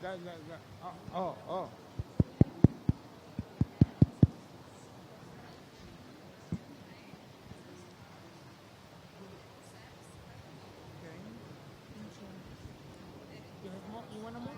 Oh. Okay. You have more? You want more?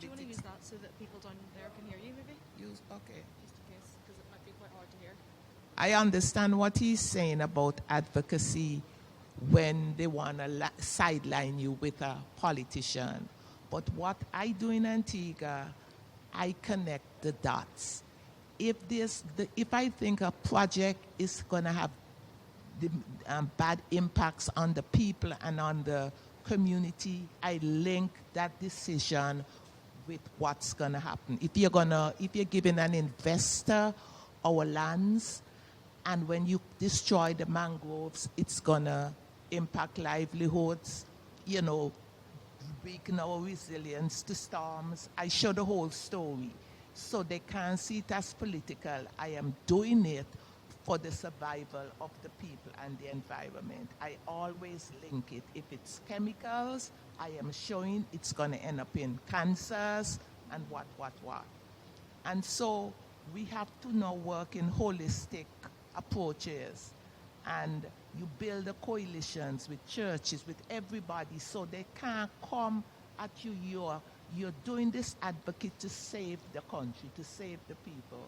politics. Do you want to use that so that people down there can hear you, maybe? Okay. Just in case, because it might be quite hard to hear. I understand what he's saying about advocacy when they want to sideline you with a politician. But what I do in Antigua, I connect the dots. If I think a project is going to have the bad impacts on the people and on the community, I link that decision with what's going to happen. If you're giving an investor our lands, and when you destroy the mangroves, it's going to impact livelihoods, weaken our resilience to storms. I show the whole story. So they can't see it as political. I am doing it for the survival of the people and the environment. I always link it. If it's chemicals, I am showing it's going to end up in cancers and what. And so we have to now work in holistic approaches, and you build the coalitions with churches, with everybody, so they can't come at you. You're doing this advocate to save the country, to save the people.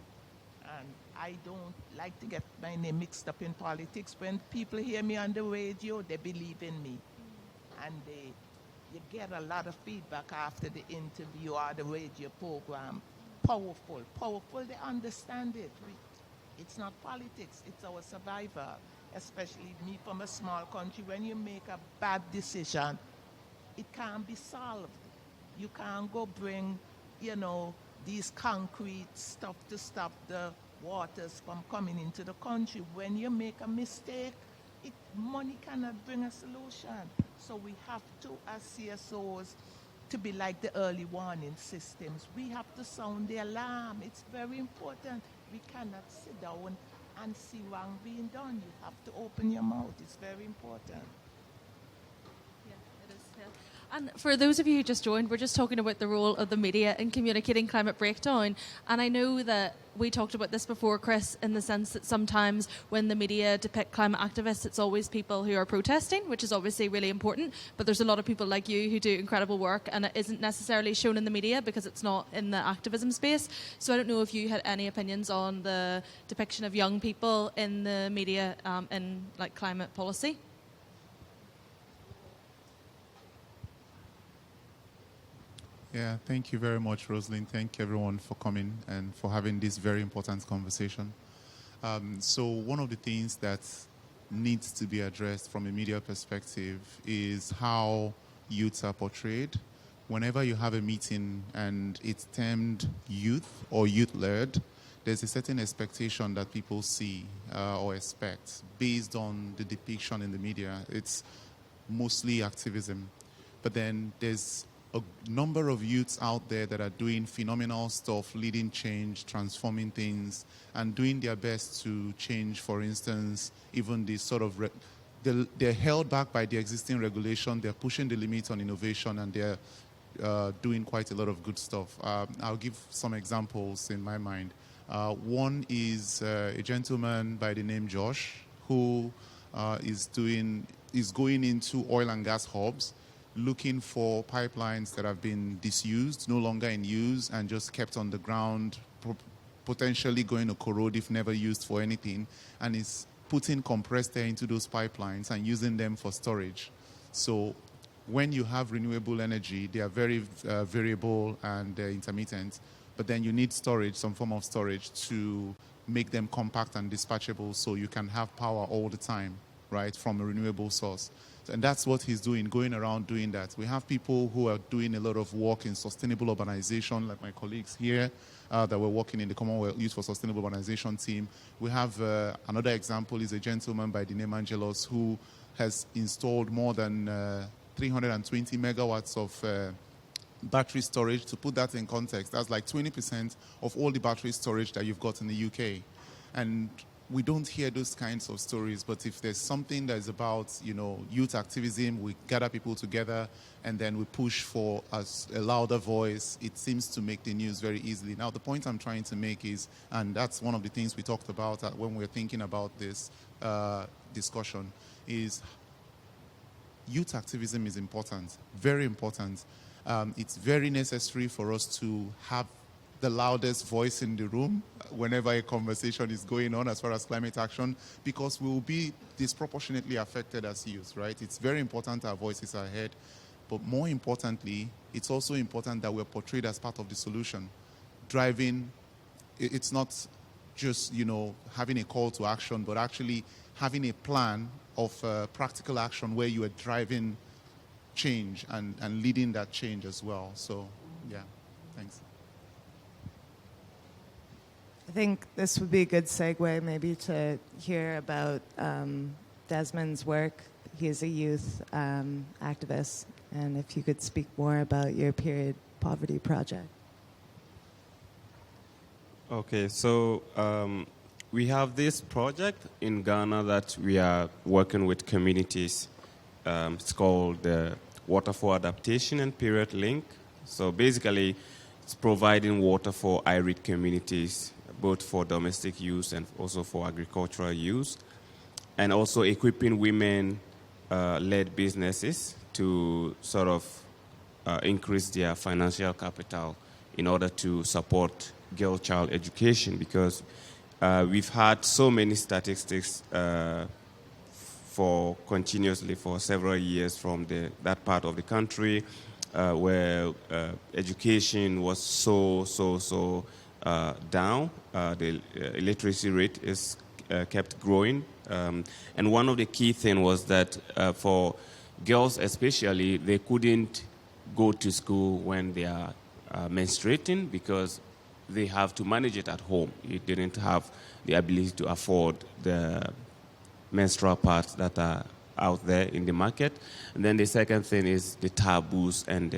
And I don't like to get my name mixed up in politics. When people hear me on the radio, they believe in me. And you get a lot of feedback after the interview or the radio program. Powerful. They understand it. It's not politics, it's our survival, especially me from a small country. When you make a bad decision, it can't be solved. You can't go bring, these concrete stuff to stop the waters from coming into the country. When you make a mistake, money cannot bring a solution. So we have to, as CSOs, to be like the early warning systems. We have to sound the alarm. It's very important. We cannot sit down and see wrong being done. You have to open your mouth. It's very important. Yeah, it is. Yeah. And for those of you who just joined, we're just talking about the role of the media in communicating climate breakdown. And I know that we talked about this before, Chris, in the sense that sometimes when the media depict climate activists, it's always people who are protesting, which is obviously really important. But there's a lot of people like you who do incredible work, and it isn't necessarily shown in the media because it's not in the activism space. So I don't know if you had any opinions on the depiction of young people in the media in climate policy. Yeah, thank you very much, Rosalind. Thank you, everyone, for coming and for having this very important conversation. So one of the things that needs to be addressed from a media perspective is how youths are portrayed. Whenever you have a meeting and it's termed youth or youth-led, there's a certain expectation that people see or expect based on the depiction in the media. It's mostly activism. But then there's a number of youths out there that are doing phenomenal stuff, leading change, transforming things, and doing their best to change, for instance, even the sort of... they're held back by the existing regulation, they're pushing the limits on innovation, and they're doing quite a lot of good stuff. I'll give some examples in my mind. One is a gentleman by the name Josh, who is going into oil and gas hubs, looking for pipelines that have been disused, no longer in use, and just kept on the ground, potentially going to corrode if never used for anything, and is putting compressed air into those pipelines and using them for storage. So when you have renewable energy, they are very variable and intermittent, but then you need storage, some form of storage, to make them compact and dispatchable so you can have power all the time, right, from a renewable source. And that's what he's doing, going around doing that. We have people who are doing a lot of work in sustainable urbanization, like my colleagues here, that were working in the Commonwealth Youth for Sustainable Urbanization team. We have another example is a gentleman by the name Angelos, who has installed more than 320 megawatts of battery storage. To put that in context, that's like 20% of all the battery storage that you've got in the UK. And we don't hear those kinds of stories, but if there's something that is about, youth activism, we gather people together and then we push for a louder voice, it seems to make the news very easily. Now, the point I'm trying to make is, and that's one of the things we talked about when we were thinking about this discussion, is youth activism is important, very important. It's very necessary for us to have the loudest voice in the room whenever a conversation is going on as far as climate action, because we will be disproportionately affected as youth, right? It's very important our voices are heard, but more importantly, it's also important that we're portrayed as part of the solution. Driving, it's not just, having a call to action, but actually having a plan of practical action where you are driving change and leading that change as well. So, yeah, thanks. I think this would be a good segue maybe to hear about Desmond's work. He is a youth activist, and if you could speak more about your period poverty project. Okay, so we have this project in Ghana that we are working with communities. It's called the Water for Adaptation and Period Link. So basically, it's providing water for arid communities, both for domestic use and also for agricultural use, and also equipping women-led businesses to sort of increase their financial capital in order to support girl-child education, because we've had so many statistics continuously for several years from that part of the country where education was so down. The illiteracy rate is kept growing. And one of the key things was that for girls especially, they couldn't go to school when they are menstruating because they have to manage it at home. You didn't have the ability to afford the menstrual pads that are out there in the market. And then the second thing is the taboos and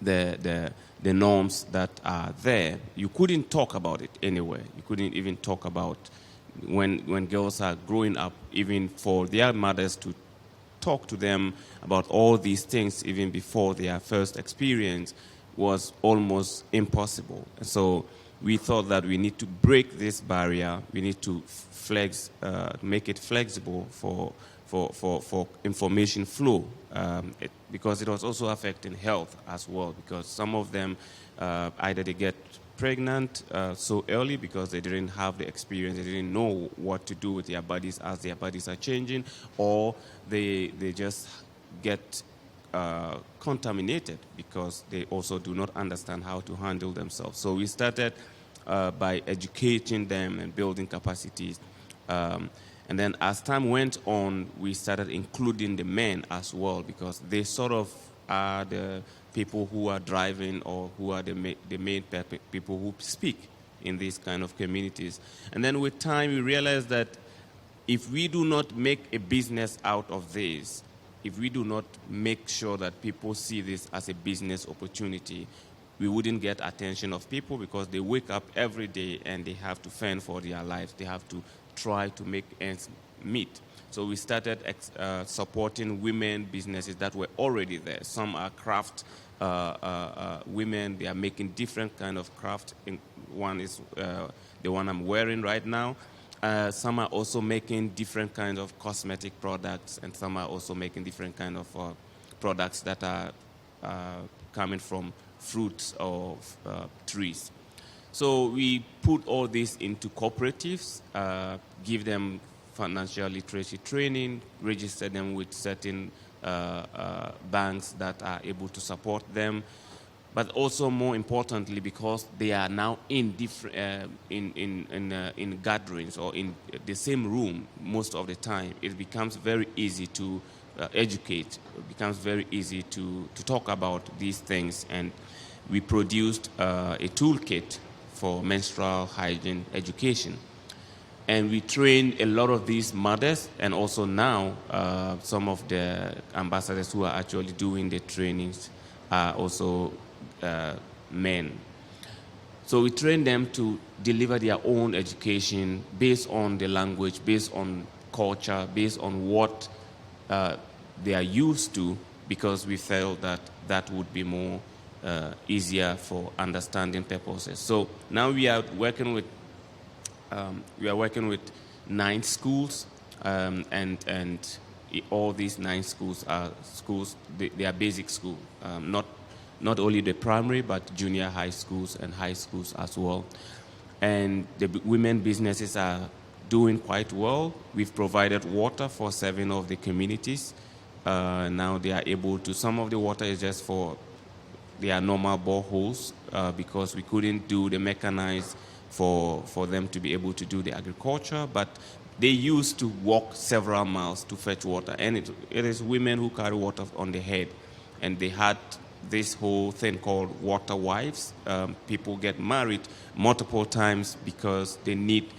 the norms that are there. You couldn't talk about it anywhere. You couldn't even talk about when girls are growing up, even for their mothers to talk to them about all these things even before their first experience was almost impossible. So we thought that we need to break this barrier. We need to make it flexible for information flow, because it was also affecting health as well, because some of them either they get pregnant so early because they didn't have the experience, they didn't know what to do with their bodies as their bodies are changing, or they just get contaminated because they also do not understand how to handle themselves. So we started by educating them and building capacities. And then as time went on, we started including the men as well, because they sort of are the people who are driving, or who are the main people who speak in these kind of communities. And then with time, we realized that if we do not make a business out of this, if we do not make sure that people see this as a business opportunity, we wouldn't get attention of people, because they wake up every day and they have to fend for their lives. They have to try to make ends meet. So we started supporting women businesses that were already there. Some are craft women. They are making different kind of craft. One is the one I'm wearing right now. Some are also making different kinds of cosmetic products, and some are also making different kind of products that are coming from fruits of trees. So we put all this into cooperatives, give them financial literacy training, register them with certain banks that are able to support them, but also more importantly, because they are now in different in gatherings or in the same room most of the time, it becomes very easy to educate. It becomes very easy to talk about these things, and we produced a toolkit for menstrual hygiene education. And we trained a lot of these mothers, and also now some of the ambassadors who are actually doing the trainings are also men. So we train them to deliver their own education based on the language, based on culture, based on what they are used to, because we felt that that would be more easier for understanding purposes. So now we are working with 9 schools, and all these 9 schools are schools, they are basic school, not only the primary, but junior high schools and high schools as well. And the women businesses are doing quite well. We've provided water for 7 of the communities. Now they are able to, some of the water is just for their normal boreholes because we couldn't do the mechanized for them to be able to do the agriculture, but they used to walk several miles to fetch water. And it is women who carry water on their head. And they had this whole thing called water wives. People get married multiple times because they need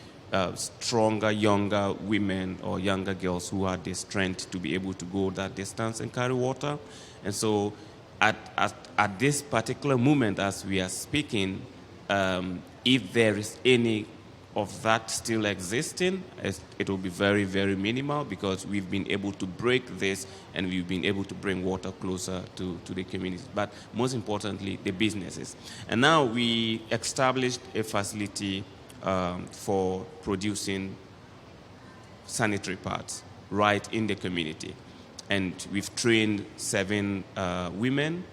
stronger, younger women or younger girls who had the strength to be able to go that distance and carry water. And so at this particular moment as we are speaking, if there is any of that still existing, it will be very, very minimal because we've been able to break this and we've been able to bring water closer to the communities. But most importantly, the businesses. And now we established a facility for producing sanitary pads right in the community. And we've trained 7 women,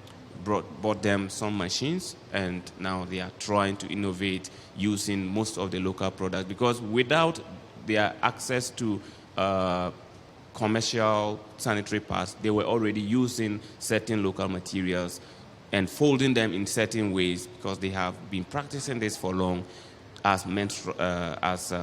bought them some machines, and now they are trying to innovate using most of the local products, because without their access to commercial sanitary pads, they were already using certain local materials and folding them in certain ways because they have been practicing this for long as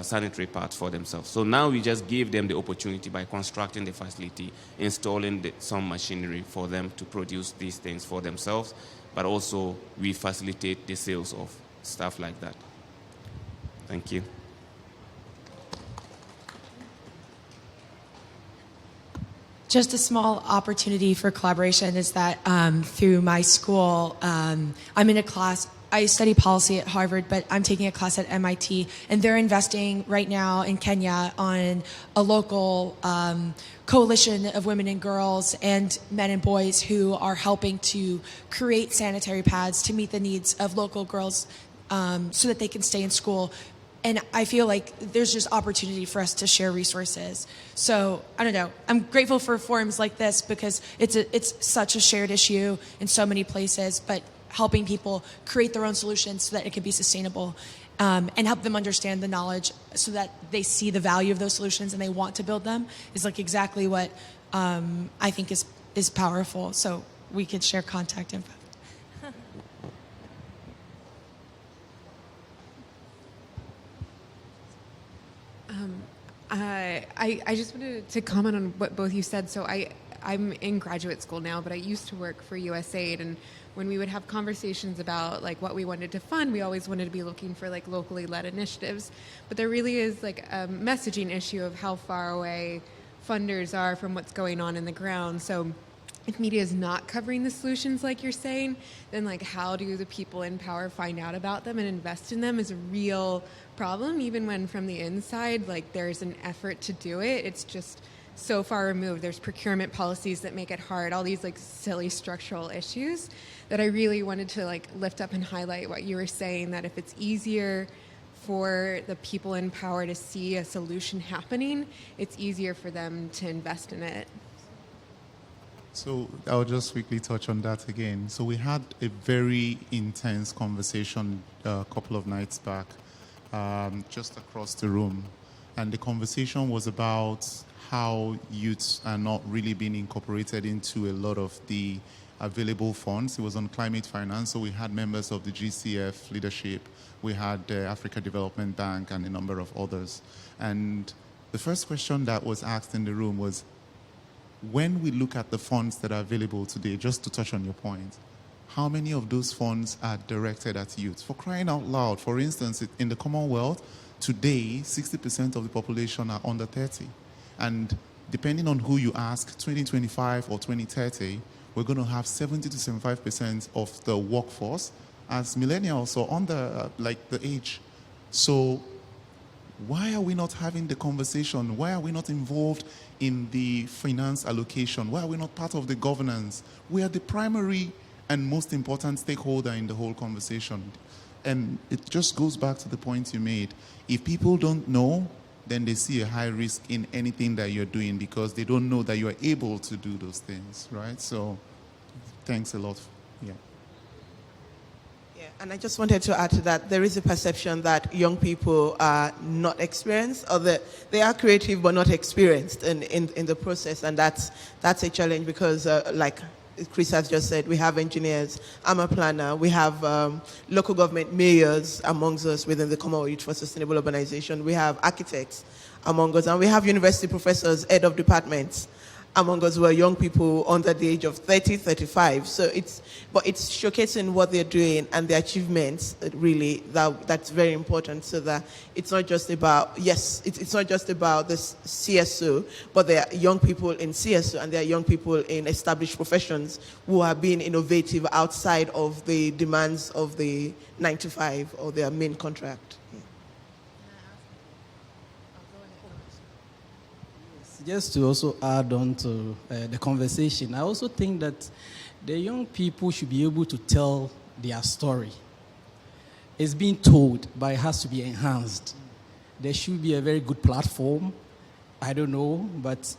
sanitary pads for themselves. So now we just give them the opportunity by constructing the facility, installing some machinery for them to produce these things for themselves, but also we facilitate the sales of stuff like that. Thank you. Just a small opportunity for collaboration is that through my school, I'm in a class. I study policy at Harvard, but I'm taking a class at MIT, and they're investing right now in Kenya on a local coalition of women and girls and men and boys who are helping to create sanitary pads to meet the needs of local girls so that they can stay in school. And I feel like there's just opportunity for us to share resources. So, I don't know, I'm grateful for forums like this because it's such a shared issue in so many places, but helping people create their own solutions so that it can be sustainable and help them understand the knowledge so that they see the value of those solutions and they want to build them is like exactly what I think is powerful. So we could share contact info. I just wanted to comment on what both you said. So I'm in graduate school now, but I used to work for USAID, and when we would have conversations about like what we wanted to fund, we always wanted to be looking for like locally led initiatives. But there really is like a messaging issue of how far away funders are from what's going on in the ground. So if media is not covering the solutions like you're saying, then like how do the people in power find out about them and invest in them is a real problem, even when from the inside like there's an effort to do it. It's just so far removed. There's procurement policies that make it hard, all these like silly structural issues that I really wanted to like lift up and highlight what you were saying, that if it's easier for the people in power to see a solution happening, it's easier for them to invest in it. So I'll just quickly touch on that again. So we had a very intense conversation a couple of nights back, just across the room. And the conversation was about how youths are not really being incorporated into a lot of the available funds. It was on climate finance, so we had members of the GCF leadership, we had the Africa Development Bank and a number of others. And the first question that was asked in the room was, when we look at the funds that are available today, just to touch on your point, how many of those funds are directed at youth? For crying out loud, for instance, in the Commonwealth, today, 60% of the population are under 30. And depending on who you ask, 2025 or 2030, we're going to have 70 to 75% of the workforce as millennials or under the age. So why are we not having the conversation? Why are we not involved in the finance allocation? Why are we not part of the governance? We are the primary and most important stakeholder in the whole conversation. And it just goes back to the point you made. If people don't know, then they see a high risk in anything that you're doing because they don't know that you are able to do those things, right? So thanks a lot. Yeah. Yeah, and I just wanted to add to that, there is a perception that young people are not experienced, or that they are creative but not experienced in the process, and that's a challenge because, like Chris has just said, we have engineers, I'm a planner, we have local government mayors amongst us within the Commonwealth Youth for Sustainable Urbanization, we have architects among us, and we have university professors, head of departments among us who are young people under the age of 30, 35. So it's showcasing what they're doing and the achievements, really, that's very important, so that it's not just about, it's not just about the CSO, but there are young people in CSO and there are young people in established professions who are being innovative outside of the demands of the 9 to 5 or their main contract. Just to also add on to the conversation, I also think that the young people should be able to tell their story. It's being told, but it has to be enhanced. There should be a very good platform. I don't know, but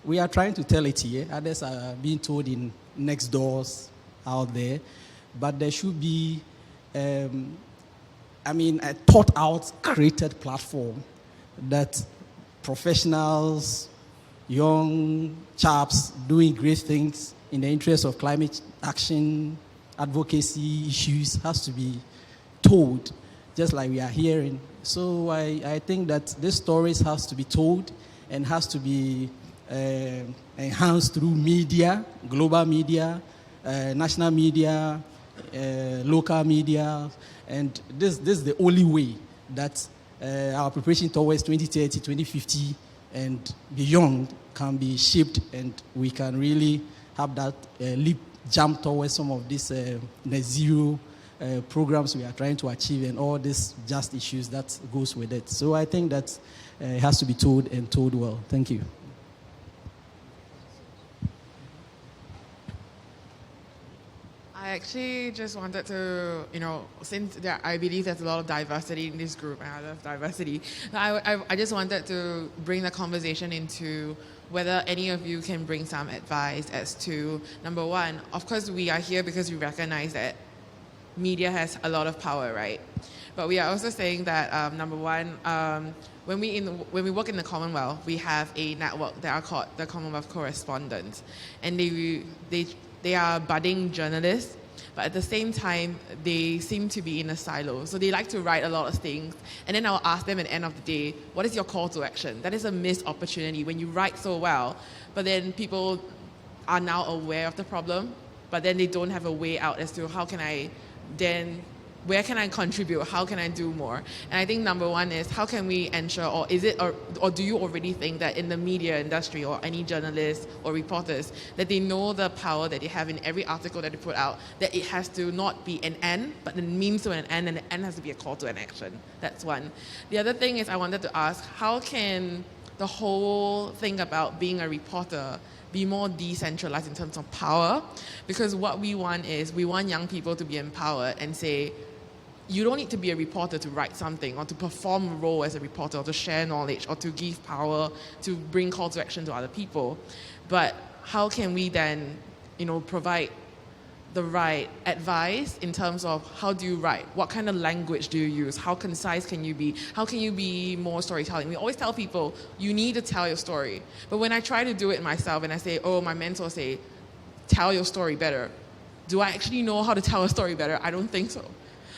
we are trying to tell it here. Others are being told in next doors out there. But there should be, a thought-out, created platform that professionals, young chaps doing great things in the interest of climate action, advocacy issues has to be told, just like we are hearing. So I think that these stories has to be told and has to be enhanced through media, global media, national media, local media, and this is the only way that our preparation towards 2030, 2050, and beyond can be shaped, and we can really have that leap jump towards some of these net zero programs we are trying to achieve, and all these just issues that goes with it. So I think that it has to be told and told well. Thank you. I actually just wanted to, since I believe there's a lot of diversity in this group, and I love diversity, I just wanted to bring the conversation into whether any of you can bring some advice as to, number one, of course we are here because we recognize that media has a lot of power, right? But we are also saying that, number one, when we work in the Commonwealth, we have a network that are called the Commonwealth Correspondents, and they are budding journalists, but at the same time, they seem to be in a silo. So they like to write a lot of things, and then I'll ask them at the end of the day, what is your call to action? That is a missed opportunity when you write so well, but then people are now aware of the problem, but then they don't have a way out as to where can I contribute? How can I do more? And I think number one is, how can we ensure, or do you already think that in the media industry or any journalists or reporters, that they know the power that they have in every article that they put out, that it has to not be an end, but the means to an end, and the end has to be a call to an action. That's one. The other thing is, I wanted to ask, how can the whole thing about being a reporter be more decentralized in terms of power? Because what we want is, we want young people to be empowered and say, you don't need to be a reporter to write something or to perform a role as a reporter or to share knowledge or to give power, to bring call to action to other people. But how can we then, provide the right advice in terms of how do you write? What kind of language do you use? How concise can you be? How can you be more storytelling? We always tell people, you need to tell your story. But when I try to do it myself and I say, my mentors say, tell your story better. Do I actually know how to tell a story better? I don't think so.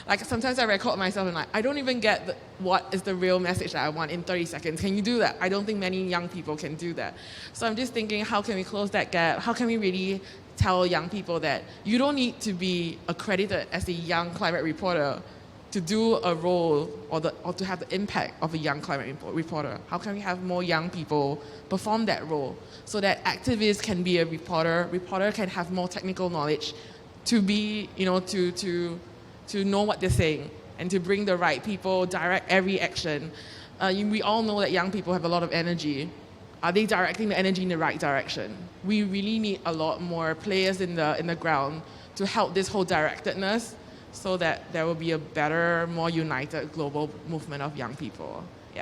Like, sometimes I record myself and I don't even get what is the real message that I want in 30 seconds. Can you do that? I don't think many young people can do that. So I'm just thinking, how can we close that gap? How can we really tell young people that you don't need to be accredited as a young climate reporter to do a role or to have the impact of a young climate reporter? How can we have more young people perform that role so that activists can be a reporter can have more technical knowledge to be, to know what they're saying and to bring the right people, direct every action. We all know that young people have a lot of energy. Are they directing the energy in the right direction? We really need a lot more players in the ground to help this whole directedness so that there will be a better, more united global movement of young people. Yeah.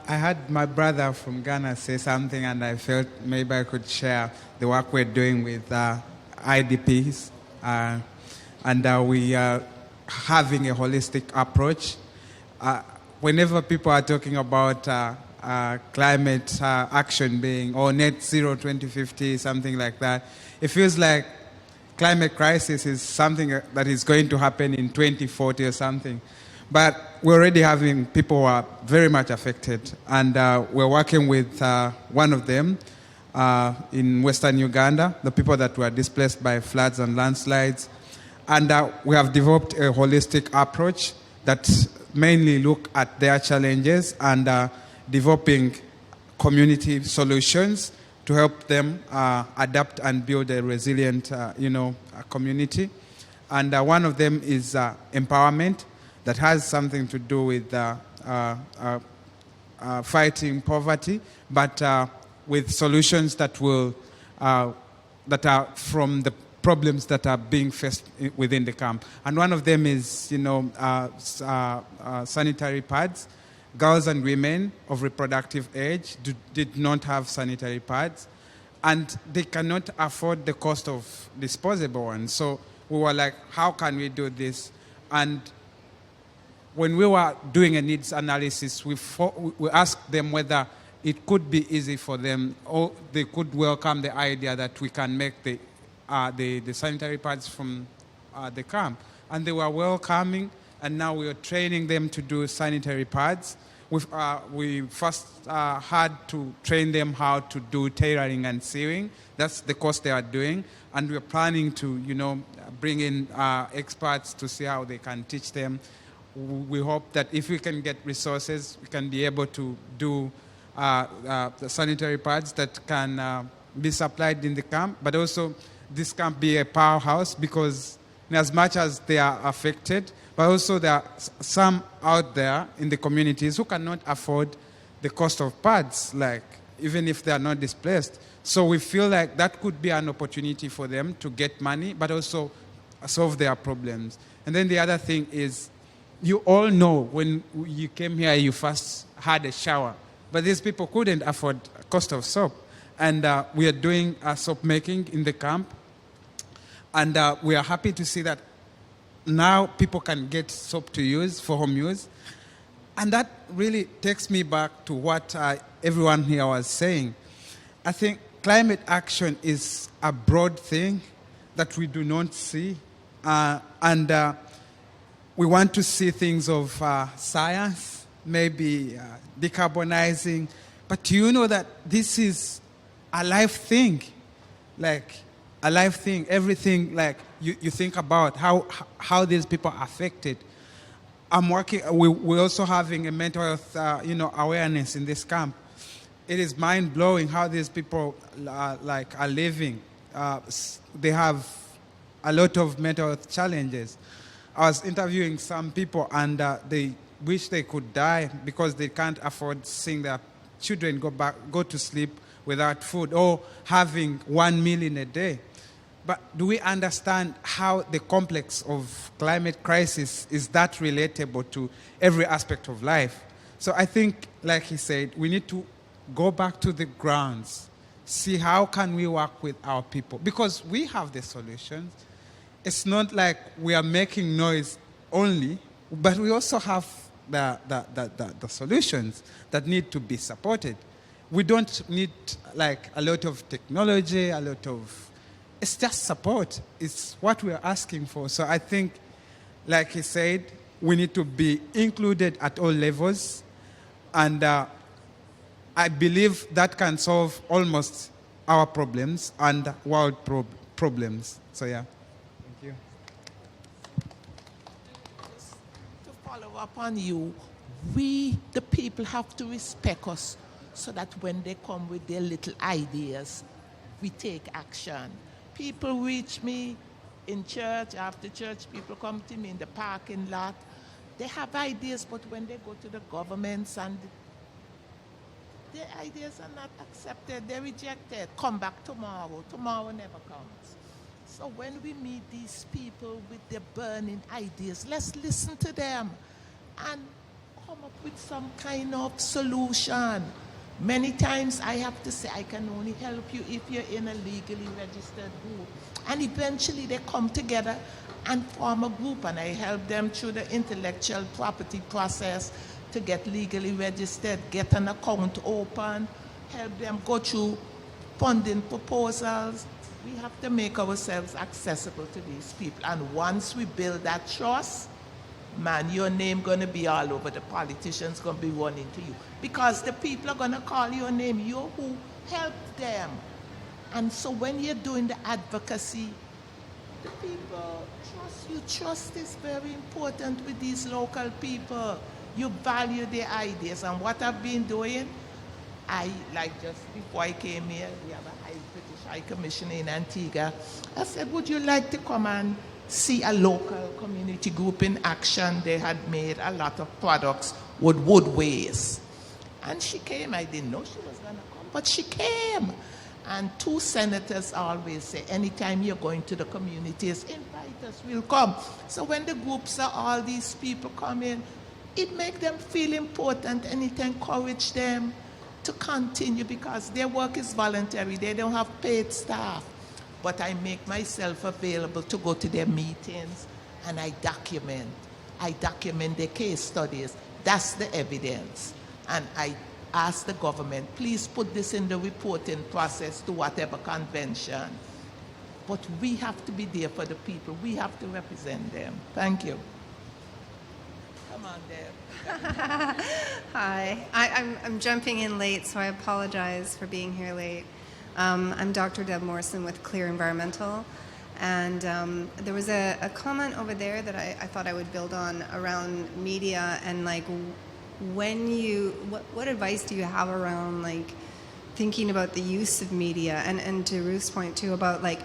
I had my brother from Ghana say something, and I felt maybe I could share the work we're doing with IDPs. And we are having a holistic approach. Whenever people are talking about climate action being, or net zero 2050, something like that, it feels like climate crisis is something that is going to happen in 2040 or something. But we're already having people who are very much affected. And we're working with one of them in Western Uganda, the people that were displaced by floods and landslides. And we have developed a holistic approach that mainly look at their challenges and developing community solutions to help them adapt and build a resilient, community. And one of them is empowerment, that has something to do with fighting poverty, but with solutions that will that are from the problems that are being faced within the camp. And one of them is, sanitary pads. Girls and women of reproductive age did not have sanitary pads, and they cannot afford the cost of disposable ones. So we were like, how can we do this? And when we were doing a needs analysis, we asked them whether it could be easy for them, or they could welcome the idea that we can make the sanitary pads from the camp. And they were welcoming, and now we are training them to do sanitary pads. We first had to train them how to do tailoring and sewing. That's the course they are doing. And we're planning to, bring in experts to see how they can teach them. We hope that if we can get resources, we can be able to do the sanitary pads that can be supplied in the camp, but also this can't be a powerhouse, because in as much as they are affected, but also there are some out there in the communities who cannot afford the cost of pads, like even if they are not displaced. So we feel like that could be an opportunity for them to get money, but also solve their problems. And then the other thing is, you all know when you came here, you first had a shower, but these people couldn't afford cost of soap. And we are doing soap making in the camp. And we are happy to see that now people can get soap to use for home use. And that really takes me back to what everyone here was saying. I think climate action is a broad thing that we do not see. And we want to see things of science, maybe decarbonizing. But do you know that this is a life thing? Like a life thing, everything, like you think about how these people are affected. I'm working, we're also having a mental health awareness in this camp. It is mind-blowing how these people are living. They have a lot of mental health challenges. I was interviewing some people, and they wish they could die because they can't afford seeing their children go to sleep without food, or having 1 meal in a day. But do we understand how the complex of climate crisis is that relatable to every aspect of life? So I think, like he said, we need to go back to the grounds, see how can we work with our people, because we have the solutions. It's not like we are making noise only, but we also have the solutions that need to be supported. We don't need like a lot of technology, it's just support. It's what we're asking for. So I think, like he said, we need to be included at all levels. And I believe that can solve almost our problems and world problems. So yeah. Thank you. To follow up on you, we, the people, have to respect us so that when they come with their little ideas, we take action. People reach me in church, after church, people come to me in the parking lot. They have ideas, but when they go to the governments and their ideas are not accepted, they're rejected. Come back tomorrow. Tomorrow never comes. So when we meet these people with their burning ideas, let's listen to them and come up with some kind of solution. Many times I have to say, I can only help you if you're in a legally registered group. And eventually they come together and form a group, and I help them through the intellectual property process to get legally registered, get an account open, help them go through funding proposals. We have to make ourselves accessible to these people. And once we build that trust, man, your name going to be all over. The politicians going to be running to you. Because the people are going to call your name. You're who helped them. And so when you're doing the advocacy, the people trust you. Trust is very important with these local people. You value their ideas. And what I've been doing, like just before I came here, we have a British High Commissioner in Antigua. I said, would you like to come and see a local community group in action? They had made a lot of products with wood waste. And she came. I didn't know she was going to come, but she came. And 2 senators always say, anytime you're going to the communities, invite us, we'll come. So when the groups are all these people come in, it makes them feel important, and it encourages them to continue because their work is voluntary. They don't have paid staff. But I make myself available to go to their meetings, and I document. I document their case studies. That's the evidence. And I ask the government, please put this in the reporting process to whatever convention. But we have to be there for the people. We have to represent them. Thank you. Come on, Deb. Hi. I'm jumping in late, so I apologize for being here late. I'm Dr. Deb Morrison with Clear Environmental. And there was a comment over there that I thought I would build on around media and like when you, what advice do you have around like thinking about the use of media and to Ruth's point too about like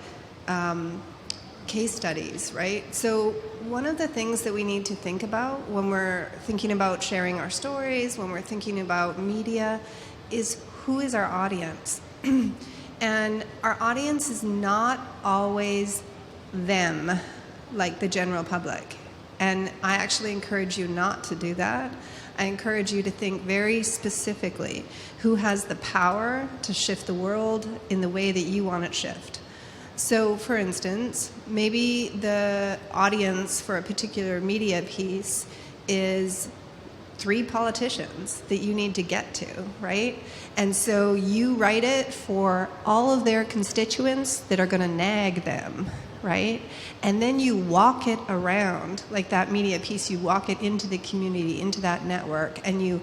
case studies, right? So one of the things that we need to think about when we're thinking about sharing our stories, when we're thinking about media, is who is our audience? And our audience is not always them, like the general public. And I actually encourage you not to do that. I encourage you to think very specifically who has the power to shift the world in the way that you want it shift. So, for instance, maybe the audience for a particular media piece is 3 politicians that you need to get to, right? And so you write it for all of their constituents that are going to nag them, right? And then you walk it around, like that media piece, you walk it into the community, into that network, and you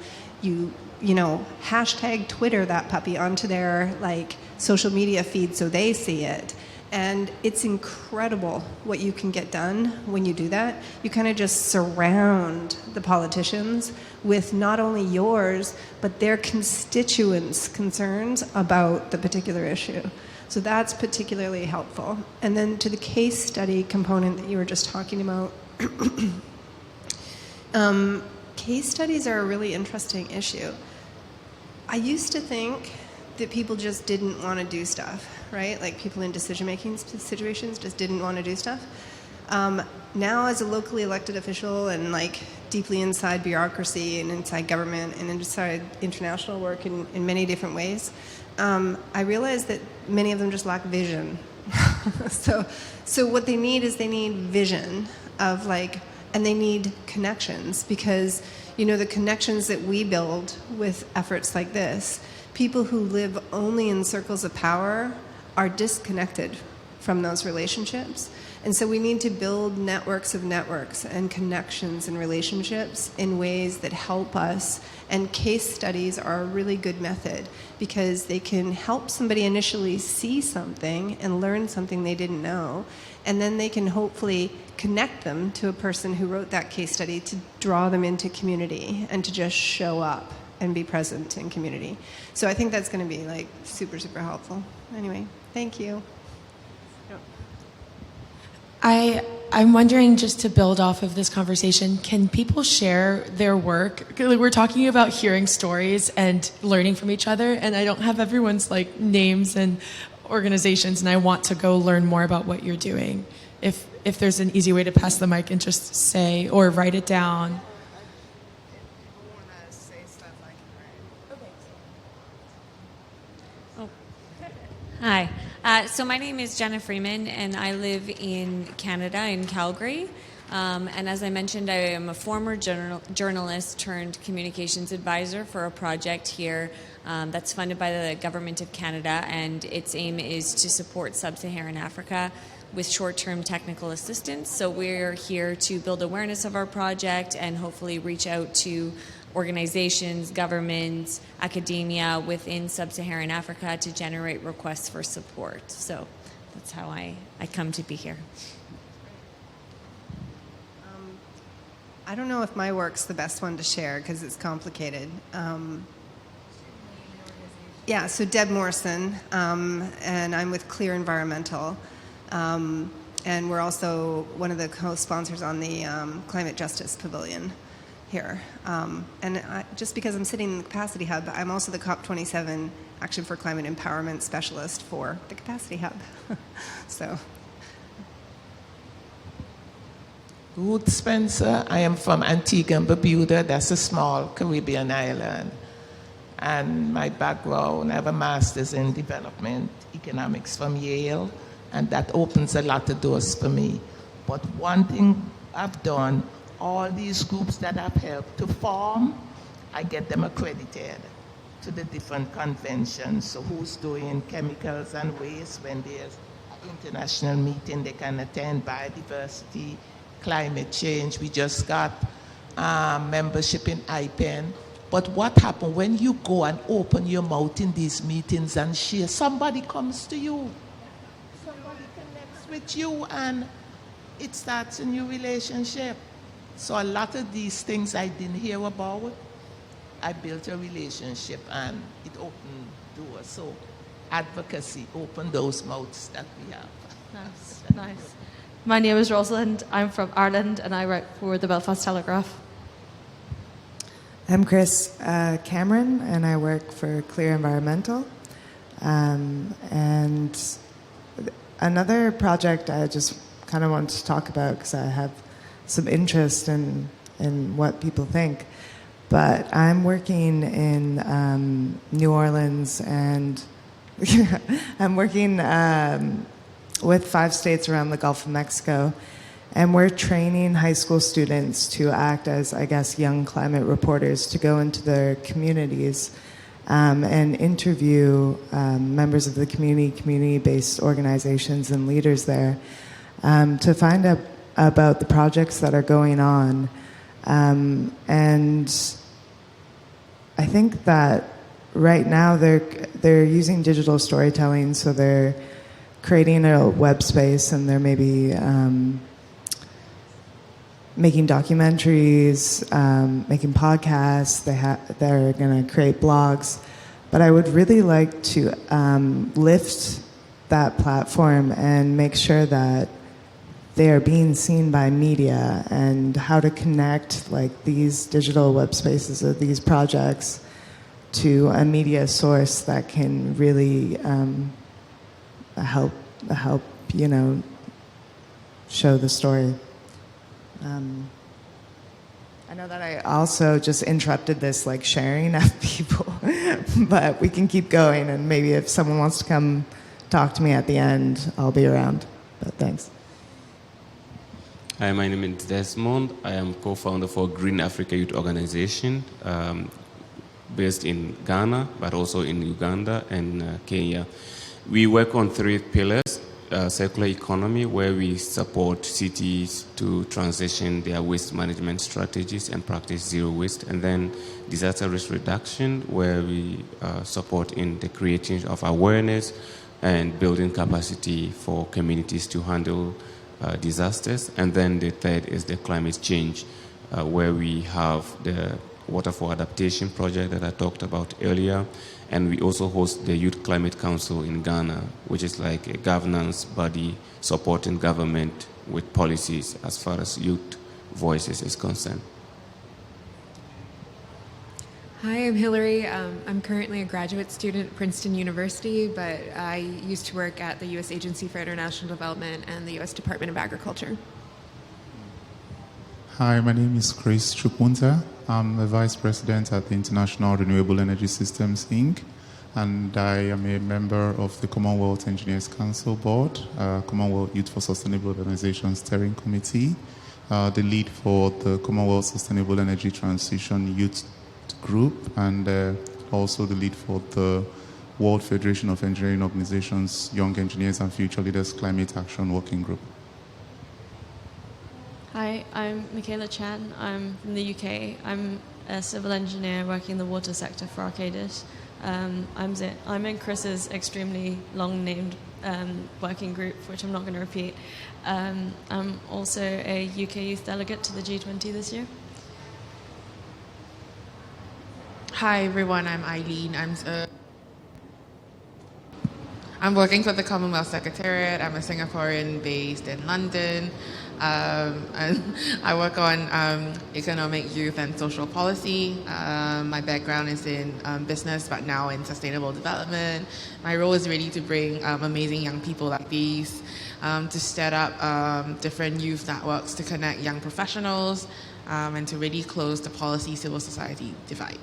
know, hashtag Twitter that puppy onto their like social media feed so they see it. And it's incredible what you can get done when you do that. You kind of just surround the politicians with not only yours, but their constituents' concerns about the particular issue. So that's particularly helpful. And then to the case study component that you were just talking about, case studies are a really interesting issue. I used to think that people just didn't want to do stuff, right? Like people in decision-making situations just didn't want to do stuff. Now as a locally elected official and like deeply inside bureaucracy and inside government and inside international work in many different ways, I realize that many of them just lack vision. So what they need is they need vision of like, and they need connections because, you know, the connections that we build with efforts like this, people who live only in circles of power are disconnected from those relationships. And so we need to build networks of networks and connections and relationships in ways that help us. And case studies are a really good method because they can help somebody initially see something and learn something they didn't know. And then they can hopefully connect them to a person who wrote that case study to draw them into community and to just show up and be present in community. So I think that's going to be like super, super helpful. Anyway, thank you. I'm wondering, just to build off of this conversation, can people share their work? We're talking about hearing stories and learning from each other, and I don't have everyone's like names and organizations, and I want to go learn more about what you're doing. If there's an easy way to pass the mic and just say or write it down. So my name is Jenna Freeman, and I live in Canada, in Calgary. And as I mentioned, I am a former journalist turned communications advisor for a project here that's funded by the Government of Canada, and its aim is to support sub-Saharan Africa with short-term technical assistance. So we're here to build awareness of our project and hopefully reach out to organizations, governments, academia within sub-Saharan Africa to generate requests for support. So that's how I come to be here. I don't know if my work's the best one to share because it's complicated. Yeah, so Deb Morrison, and I'm with Clear Environmental. And we're also one of the co-sponsors on the Climate Justice Pavilion here. Just because I'm sitting in the Capacity Hub, I'm also the COP27 Action for Climate Empowerment Specialist for the Capacity Hub. So. Ruth Spencer. I am from Antigua and Barbuda. That's a small Caribbean island. And my background, I have a master's in development economics from Yale, and that opens a lot of doors for me. But one thing I've done, all these groups that I've helped to form, I get them accredited to the different conventions. So who's doing chemicals and waste, when there's an international meeting, they can attend. Biodiversity, climate change. We just got membership in IPEN. But what happens when you go and open your mouth in these meetings and share? Somebody comes to you. Somebody connects with you, and it starts a new relationship. So a lot of these things I didn't hear about, I built a relationship and it opened doors. So advocacy opened those mouths that we have. Nice, nice. My name is Rosalind. I'm from Ireland, and I write for the Belfast Telegraph. I'm Chris Cameron, and I work for Clear Environmental. And another project I just kind of wanted to talk about because I have some interest in what people think. But I'm working in New Orleans, and I'm working with 5 states around the Gulf of Mexico. And we're training high school students to act as, I guess, young climate reporters to go into their communities and interview members of the community-based organizations and leaders there to find out about the projects that are going on. And I think that right now they're using digital storytelling, so they're creating a web space, and they're maybe making documentaries, making podcasts. They're going to create blogs. But I would really like to lift that platform and make sure that they are being seen by media, and how to connect like these digital web spaces or these projects to a media source that can really help show the story. I know that I also just interrupted this like sharing of people, but we can keep going, and maybe if someone wants to come talk to me at the end, I'll be around. But thanks. Hi, my name is Desmond. I am co-founder for Green Africa Youth Organization, based in Ghana, but also in Uganda and Kenya. We work on 3 pillars. Circular economy, where we support cities to transition their waste management strategies and practice zero waste. And then disaster risk reduction, where we support in the creation of awareness and building capacity for communities to handle disasters. And then the third is the climate change, where we have the Water for Adaptation project that I talked about earlier. And we also host the Youth Climate Council in Ghana, which is like a governance body supporting government with policies as far as youth voices is concerned. Hi, I'm Hillary. I'm currently a graduate student at Princeton University, but I used to work at the U.S. Agency for International Development and the U.S. Department of Agriculture. Hi, my name is Chris Chukwunta. I'm the Vice President at the International Renewable Energy Systems, Inc. and I am a member of the Commonwealth Engineers Council Board, Commonwealth Youth for Sustainable Organization Steering Committee, the lead for the Commonwealth Sustainable Energy Transition Youth Group, and also the lead for the World Federation of Engineering Organizations Young Engineers and Future Leaders Climate Action Working Group. Hi, I'm Michaela Chan. I'm from the UK. I'm a civil engineer working in the water sector for Arcadis. I'm in Chris's extremely long-named working group, which I'm not going to repeat. I'm also a UK youth delegate to the G20 this year. Hi everyone, I'm Eileen. I'm working for the Commonwealth Secretariat. I'm a Singaporean based in London. And I work on economic, youth, and social policy. My background is in business, but now in sustainable development. My role is really to bring amazing young people like these to set up different youth networks to connect young professionals and to really close the policy civil society divide.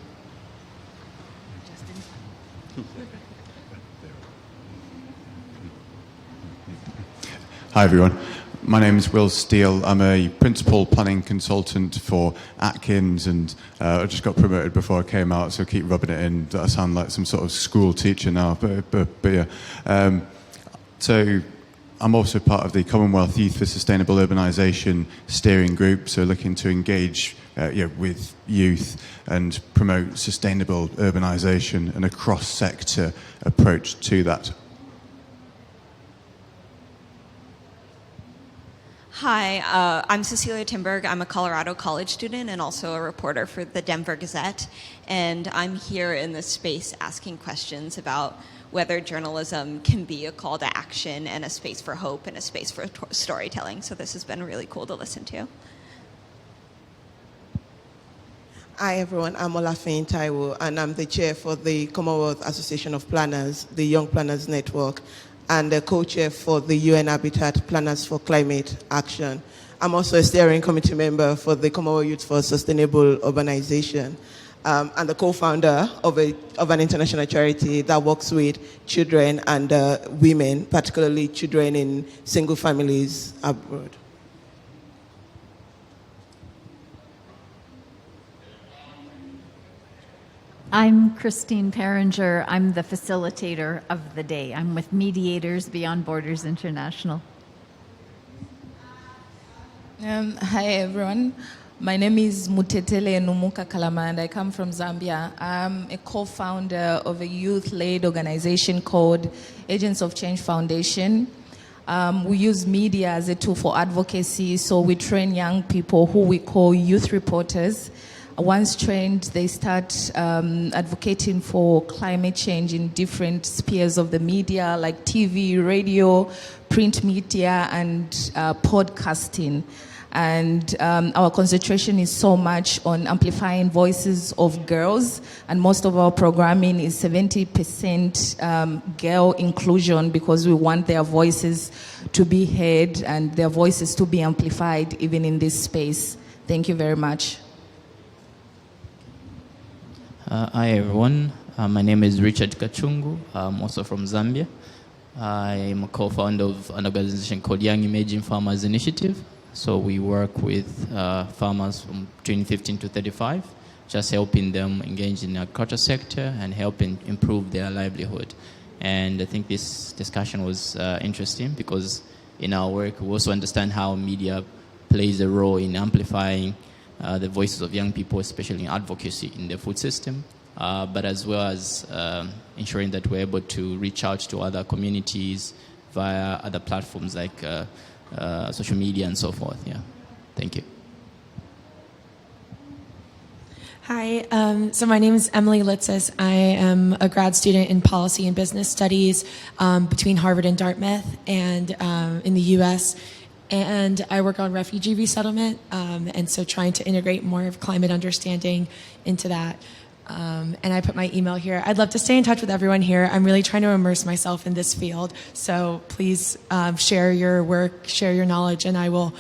Hi everyone, my name is Will Steele. I'm a principal planning consultant for Atkins, and I just got promoted before I came out, so keep rubbing it in. I sound like some sort of school teacher now, but yeah. So I'm also part of the Commonwealth Youth for Sustainable Urbanisation steering group, so looking to engage with youth and promote sustainable urbanisation and a cross-sector approach to that. Hi, I'm Cecilia Timberg. I'm a Colorado College student and also a reporter for the Denver Gazette. And I'm here in this space asking questions about whether journalism can be a call to action and a space for hope and a space for storytelling. So this has been really cool to listen to. Hi everyone, I'm Olafin Taiwo, and I'm the chair for the Commonwealth Association of Planners, the Young Planners Network, and the co-chair for the UN Habitat Planners for Climate Action. I'm also a steering committee member for the Commonwealth Youth for Sustainable Urbanization, and the co-founder of an international charity that works with children and women, particularly children in single families abroad. I'm Christine Peringer. I'm the facilitator of the day. I'm with Mediators Beyond Borders International. Hi everyone. My name is Mutetele Numuka Kalama and I come from Zambia. I'm a co-founder of a youth-led organization called Agents of Change Foundation. We use media as a tool for advocacy, so we train young people who we call youth reporters. Once trained, they start advocating for climate change in different spheres of the media, like TV, radio, print media, and podcasting. And our concentration is so much on amplifying voices of girls, and most of our programming is 70% girl inclusion, because we want their voices to be heard and their voices to be amplified even in this space. Thank you very much. Hi everyone, my name is Richard Kachungu. I'm also from Zambia. I'm a co-founder of an organization called Young Emerging Farmers Initiative. So we work with farmers from between 15 to 35, just helping them engage in the agriculture sector and helping improve their livelihood. And I think this discussion was interesting because in our work we also understand how media plays a role in amplifying the voices of young people, especially in advocacy in the food system, but as well as ensuring that we're able to reach out to other communities via other platforms like social media and so forth. Yeah, thank you. Hi, so my name is Emily Litzis. I am a grad student in policy and business studies between Harvard and Dartmouth and in the US. And I work on refugee resettlement, and so trying to integrate more of climate understanding into that. And I put my email here. I'd love to stay in touch with everyone here. I'm really trying to immerse myself in this field. So please share your work, share your knowledge, and I will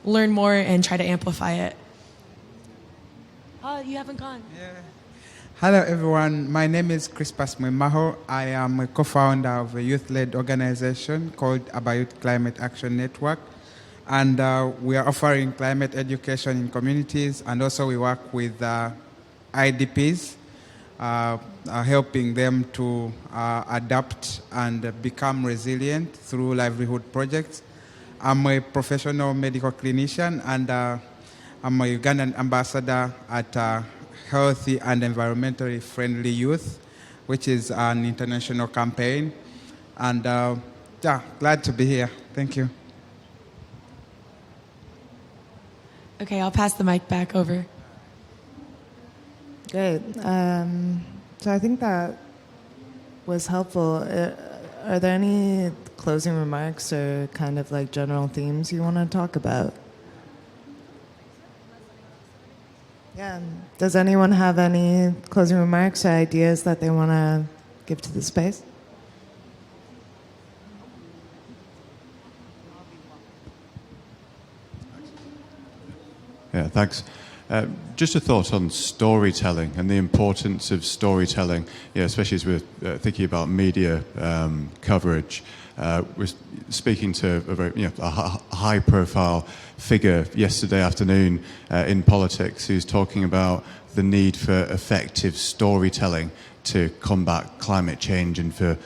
learn more and try to amplify it. Oh, you haven't gone? Yeah. Hello, everyone. My name is Crispas Mwimaho. I am a co-founder of a youth-led organization called Abayut Climate Action Network. And we are offering climate education in communities, and also we work with IDPs, helping them to adapt and become resilient through livelihood projects. I'm a professional medical clinician, and I'm a Ugandan ambassador at Healthy and Environmentally Friendly Youth, which is an international campaign. And yeah, glad to be here. Thank you. Okay, I'll pass the mic back over. Great. So I think that was helpful. Are there any closing remarks or kind of like general themes you want to talk about? Yeah. Does anyone have any closing remarks or ideas that they want to give to the space? Yeah, thanks. Just a thought on storytelling and the importance of storytelling, especially as we're thinking about media coverage. We're speaking to a very high-profile figure yesterday afternoon in politics who's talking about the need for effective storytelling to combat climate change and for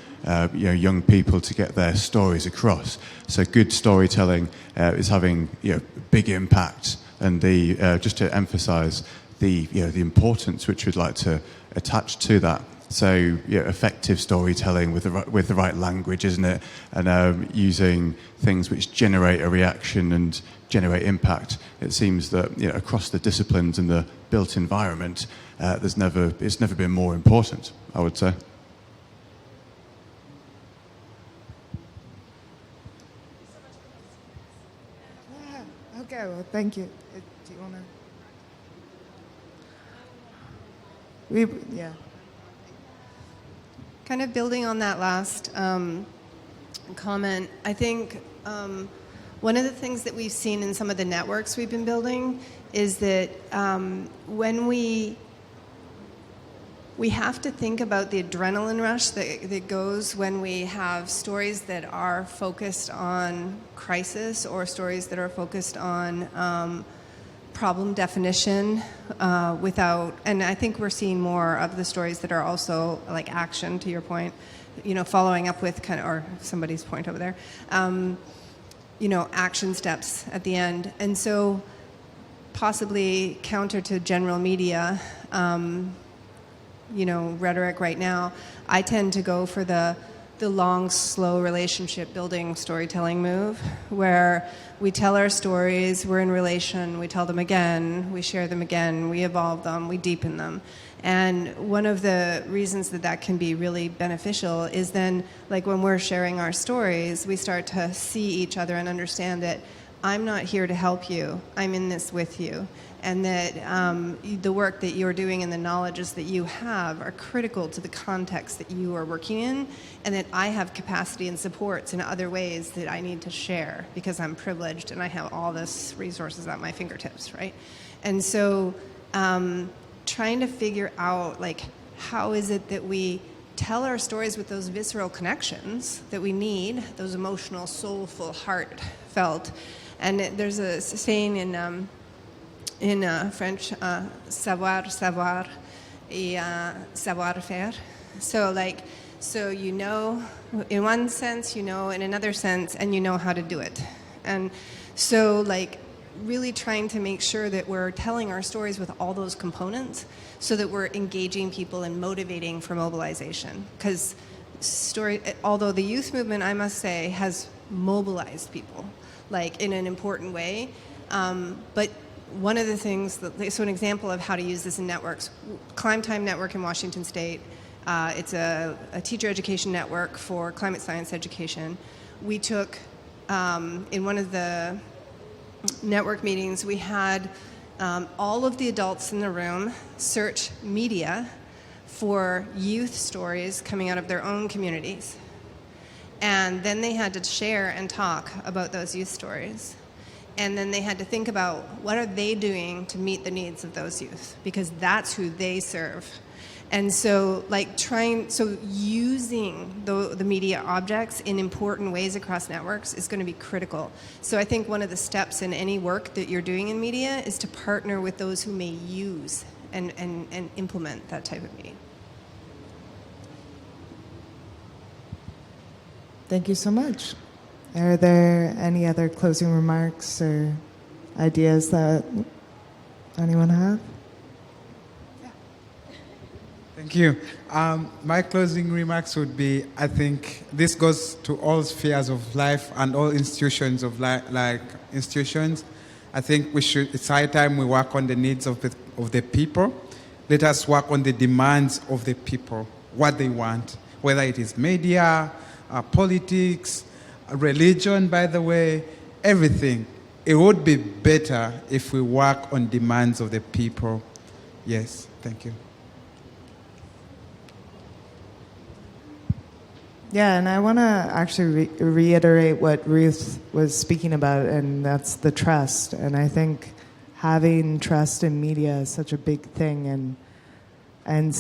young people to get their stories across. So good storytelling is having big impact. And just to emphasise the importance which we'd like to attach to that. So effective storytelling with the right language, isn't it? And using things which generate a reaction and generate impact. It seems that across the disciplines and the built environment, it's never been more important, I would say. Okay, well, thank you. Do you want to? Yeah. Kind of building on that last comment, I think one of the things that we've seen in some of the networks we've been building is that when we have to think about the adrenaline rush that goes when we have stories that are focused on crisis or stories that are focused on problem definition and I think we're seeing more of the stories that are also like action, to your point, following up with or somebody's point over there, action steps at the end. And so possibly counter to general media, rhetoric right now, I tend to go for the long, slow relationship building storytelling move where we tell our stories, we're in relation, we tell them again, we share them again, we evolve them, we deepen them. And one of the reasons that can be really beneficial is then, like when we're sharing our stories, we start to see each other and understand that I'm not here to help you, I'm in this with you. And that the work that you're doing and the knowledges that you have are critical to the context that you are working in, and that I have capacity and supports in other ways that I need to share because I'm privileged and I have all this resources at my fingertips, right? And so trying to figure out how is it that we tell our stories with those visceral connections that we need, those emotional, soulful, heartfelt. And there's a saying in French, savoir, et savoir-faire. So in one sense, in another sense, and you know how to do it. And so really trying to make sure that we're telling our stories with all those components so that we're engaging people and motivating for mobilization. Because although the youth movement, I must say, has mobilized people in an important way, but one of the things, so an example of how to use this in networks, Climb Time Network in Washington State, it's a teacher education network for climate science education. We took, in one of the network meetings, we had all of the adults in the room search media for youth stories coming out of their own communities. And then they had to share and talk about those youth stories. And then they had to think about what are they doing to meet the needs of those youth, because that's who they serve. And so, using the media objects in important ways across networks is going to be critical. So I think one of the steps in any work that you're doing in media is to partner with those who may use and implement that type of media. Thank you so much. Are there any other closing remarks or ideas that anyone have? Thank you. My closing remarks would be, I think this goes to all spheres of life and all institutions of like institutions. I think it's high time we work on the needs of the people. Let us work on the demands of the people, what they want, whether it is media, politics, religion, by the way, everything. It would be better if we work on demands of the people. Yes, thank you. Yeah, and I want to actually reiterate what Ruth was speaking about, and that's the trust. And I think having trust in media is such a big thing, and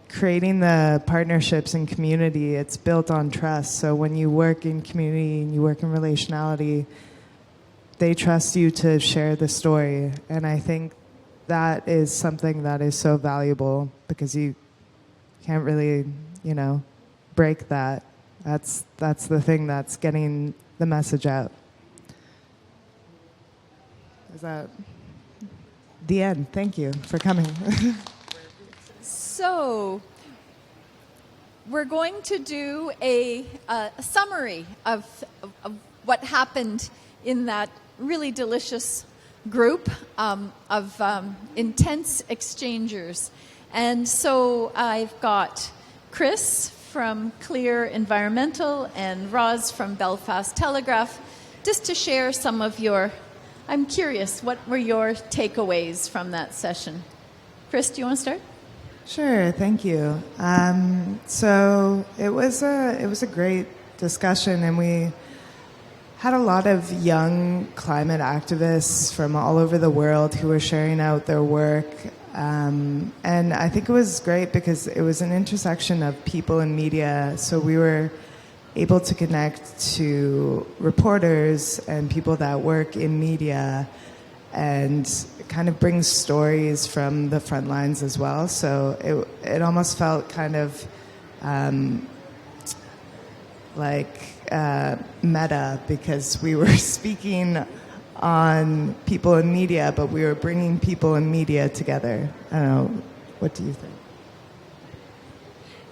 creating the partnerships in community, it's built on trust. So when you work in community and you work in relationality, they trust you to share the story. And I think that is something that is so valuable, because you can't really, break that. That's the thing that's getting the message out. Is that the end? Thank you for coming. So we're going to do a summary of what happened in that really delicious group of intense exchangers. And so I've got Chris from Clear Environmental and Roz from Belfast Telegraph, just to share some of I'm curious, what were your takeaways from that session? Chris, do you want to start? Sure, thank you. So it was a great discussion, and we had a lot of young climate activists from all over the world who were sharing out their work. And I think it was great because it was an intersection of people and media. So we were able to connect to reporters and people that work in media and kind of bring stories from the front lines as well. So it almost felt kind of meta, because we were speaking on people in media, but we were bringing people in media together. I don't know. What do you think?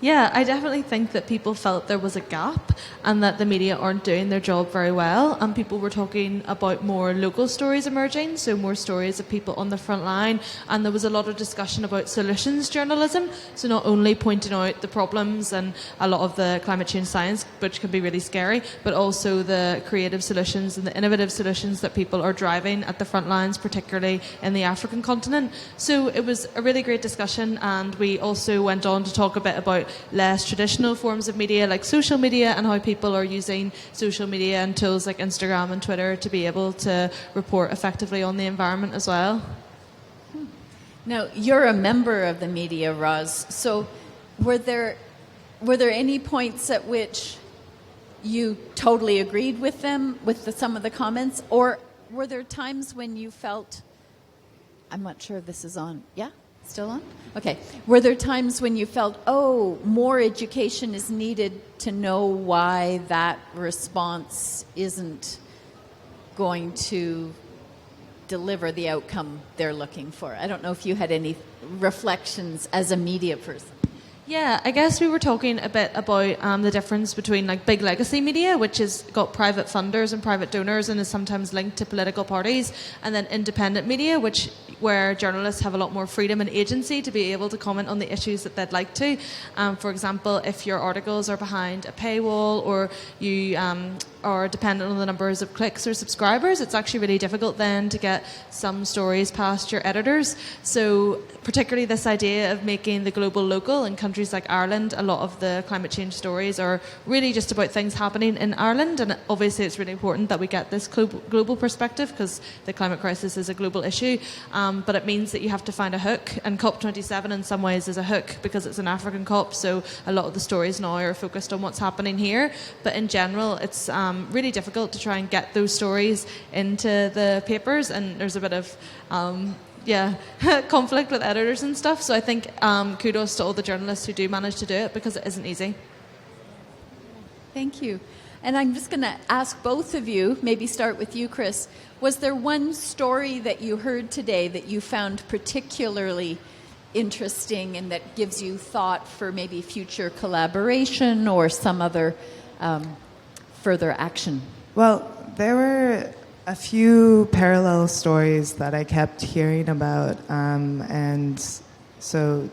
Yeah, I definitely think that people felt there was a gap and that the media aren't doing their job very well. And people were talking about more local stories emerging, so more stories of people on the front line. And there was a lot of discussion about solutions journalism, so not only pointing out the problems and a lot of the climate change science, which can be really scary, but also the creative solutions and the innovative solutions that people are driving at the front lines, particularly in the African continent. So it was a really great discussion, and we also went on to talk a bit about less traditional forms of media like social media and how people are using social media and tools like Instagram and Twitter to be able to report effectively on the environment as well. Now, you're a member of the media, Roz. So were there any points at which you totally agreed with them, with some of the comments? Or were there times when you felt, I'm not sure if this is on, yeah? Still on? Okay. Were there times when you felt, more education is needed to know why that response isn't going to deliver the outcome they're looking for? I don't know if you had any reflections as a media person. Yeah, I guess we were talking a bit about the difference between like big legacy media, which has got private funders and private donors and is sometimes linked to political parties, and then independent media, where journalists have a lot more freedom and agency to be able to comment on the issues that they'd like to. For example, if your articles are behind a paywall or you are dependent on the numbers of clicks or subscribers, it's actually really difficult then to get some stories past your editors. So particularly this idea of making the global local in countries like Ireland, a lot of the climate change stories are really just about things happening in Ireland, and obviously it's really important that we get this global perspective because the climate crisis is a global issue, but it means that you have to find a hook, and COP27 in some ways is a hook because it's an African COP, so a lot of the stories now are focused on what's happening here, but in general it's really difficult to try and get those stories into the papers, and there's a bit of conflict with editors and stuff. So I think kudos to all the journalists who do manage to do it because it isn't easy. Thank you. And I'm just going to ask both of you, maybe start with you, Chris. Was there one story that you heard today that you found particularly interesting and that gives you thought for maybe future collaboration or some other further action? Well, there were a few parallel stories that I kept hearing about, and so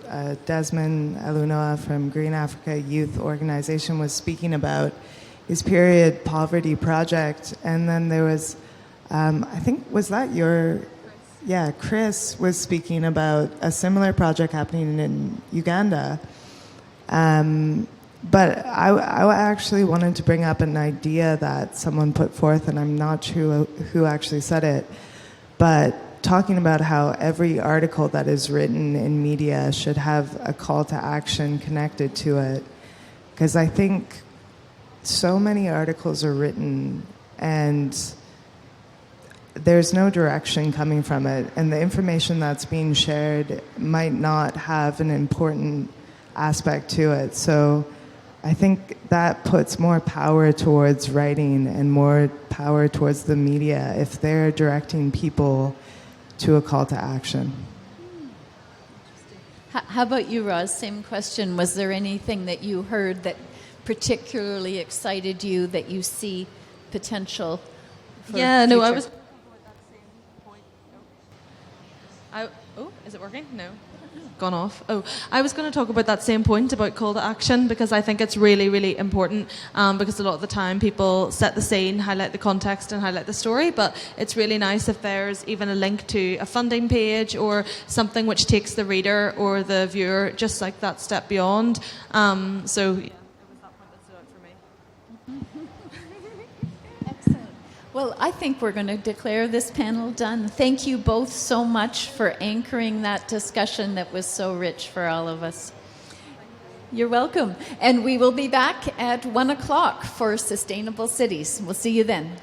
Desmond Alunoa from Green Africa Youth Organization was speaking about his period poverty project, and then there was, I think, was that your... Yeah, Chris was speaking about a similar project happening in Uganda. But I actually wanted to bring up an idea that someone put forth, and I'm not sure who actually said it, but talking about how every article that is written in media should have a call to action connected to it. Because I think so many articles are written and there's no direction coming from it, and the information that's being shared might not have an important aspect to it. So I think that puts more power towards writing and more power towards the media if they're directing people to a call to action. How about you, Roz? Same question. Was there anything that you heard that particularly excited you, that you see potential for Yeah, no, I future? was... is it working? No. Gone off. I was going to talk about that same point about call to action because I think it's really, really important because a lot of the time people set the scene, highlight the context and highlight the story, but it's really nice if there's even a link to a funding page or something which takes the reader or the viewer just like that step beyond. Well, I think we're going to declare this panel done. Thank you both so much for anchoring that discussion that was so rich for all of us. You're welcome. And we will be back at 1 o'clock for Sustainable Cities. We'll see you then.